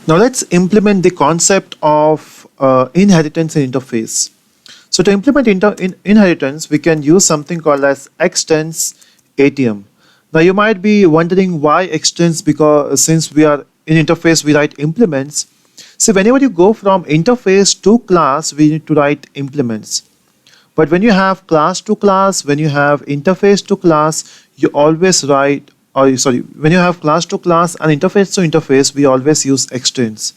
Now let's implement the concept of inheritance in interface. So to implement inheritance, we can use something called as extends ATM. Now you might be wondering why extends, because since we are in interface we write implements. So whenever you go from interface to class, we need to write implements. But when you have class to class, when you have interface to class, you always write, or sorry, when you have class to class and interface to interface, we always use extends.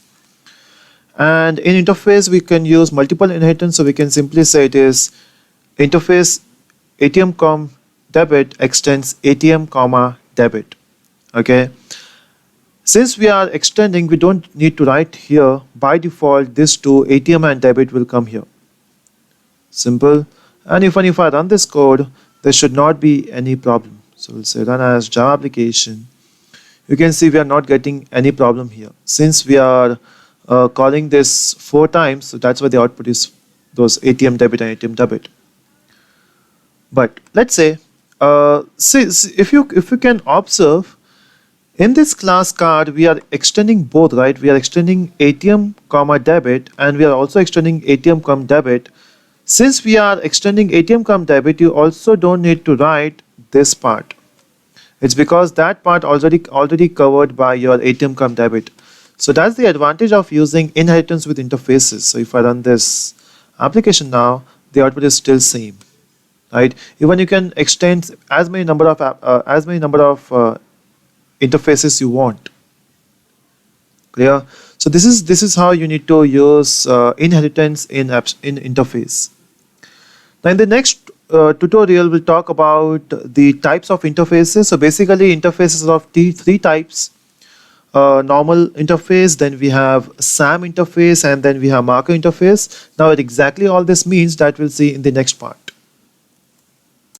And in interface, we can use multiple inheritance, so we can simply say it is interface ATM com debit extends ATM comma debit. Okay. Since we are extending, we don't need to write here. By default, this two ATM and debit will come here. Simple. And even if I run this code, there should not be any problem. So we'll say run as Java application. You can see we are not getting any problem here. Since we are calling this 4 times, so that's why the output is those ATM debit and ATM debit. But let's say, if you can observe, in this class card we are extending both, right? We are extending ATM comma debit, and we are also extending ATM comma debit. Since we are extending ATM comma debit, you also don't need to write this part. It's because that part already covered by your ATM comma debit. So that's the advantage of using inheritance with interfaces. So if I run this application now, the output is still same, right? Even you can extend as many number of interfaces you want. Clear? So this is how you need to use inheritance in interface. Now in the next tutorial, we'll talk about the types of interfaces. So basically, interfaces are of three types. Normal interface, then we have SAM interface, and then we have marker interface. Now what exactly all this means, that we'll see in the next part.